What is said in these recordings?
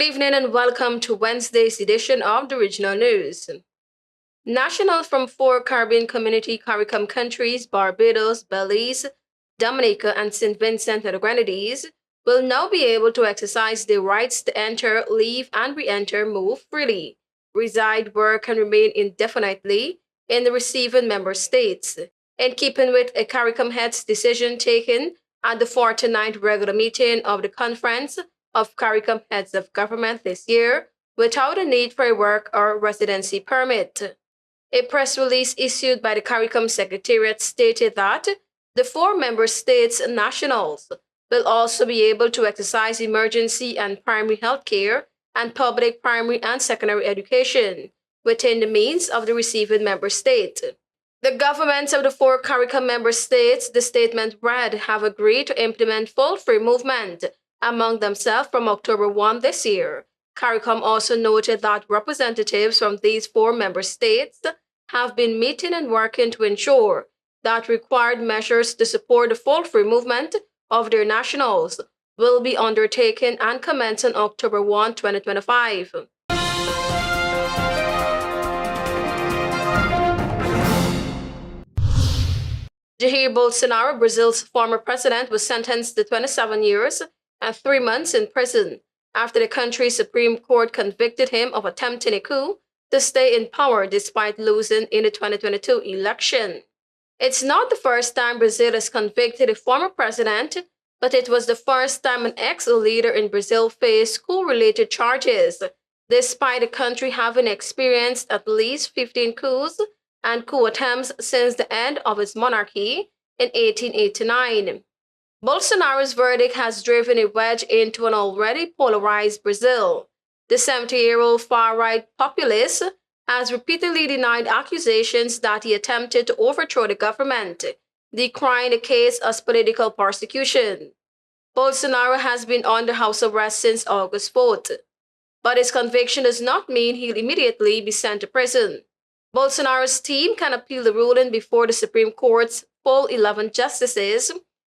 Good evening and welcome to Wednesday's edition of the Regional News. Nationals from 4 Caribbean Community CARICOM countries, Barbados, Belize, Dominica, and St. Vincent and the Grenadines, will now be able to exercise their rights to enter, leave, and re-enter, move freely, reside, work, and remain indefinitely in the receiving member states, in keeping with a CARICOM head's decision taken at the 49th regular meeting of the Conference of CARICOM Heads of Government this year, without a need for a work or residency permit. A press release issued by the CARICOM Secretariat stated that the 4 member states' nationals will also be able to exercise emergency and primary health care and public primary and secondary education within the means of the receiving member state. The governments of the 4 CARICOM member states, the statement read, have agreed to implement full free movement among themselves from October 1 this year. CARICOM also noted that representatives from these 4 member states have been meeting and working to ensure that required measures to support the full free movement of their nationals will be undertaken and commence on October 1, 2025. Jair Bolsonaro, Brazil's former president, was sentenced to 27 years and 3 months in prison after the country's Supreme Court convicted him of attempting a coup to stay in power despite losing in the 2022 election. It's not the first time Brazil has convicted a former president, but it was the first time an ex-leader in Brazil faced coup-related charges, despite the country having experienced at least 15 coups and coup attempts since the end of its monarchy in 1889. Bolsonaro's verdict has driven a wedge into an already polarized Brazil. The 70-year-old far-right populist has repeatedly denied accusations that he attempted to overthrow the government, decrying the case as political persecution. Bolsonaro has been under house arrest since August 4th, but his conviction does not mean he'll immediately be sent to prison. Bolsonaro's team can appeal the ruling before the Supreme Court's full 11 justices,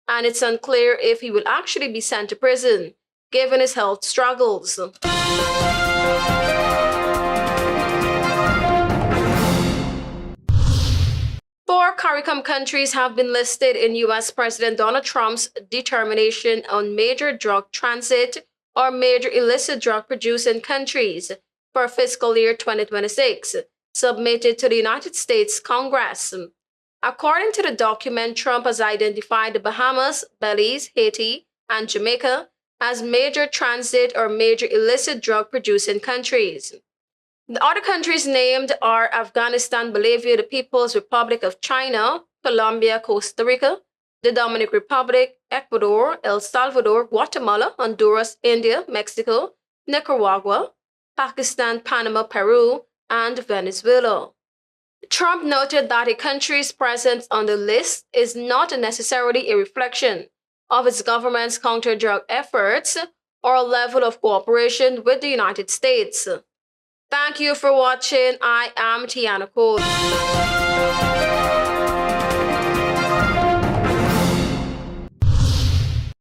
and it's unclear if he will actually be sent to prison, given his health struggles. 4 CARICOM countries have been listed in U.S. President Donald Trump's determination on major drug transit or major illicit drug producing countries for fiscal year 2026, submitted to the United States Congress. According to the document, Trump has identified the Bahamas, Belize, Haiti, and Jamaica as major transit or major illicit drug producing countries. The other countries named are Afghanistan, Bolivia, the People's Republic of China, Colombia, Costa Rica, the Dominican Republic, Ecuador, El Salvador, Guatemala, Honduras, India, Mexico, Nicaragua, Pakistan, Panama, Peru, and Venezuela. Trump noted that a country's presence on the list is not necessarily a reflection of its government's counter-drug efforts or a level of cooperation with the United States. Thank you for watching. I am Tiana Cole.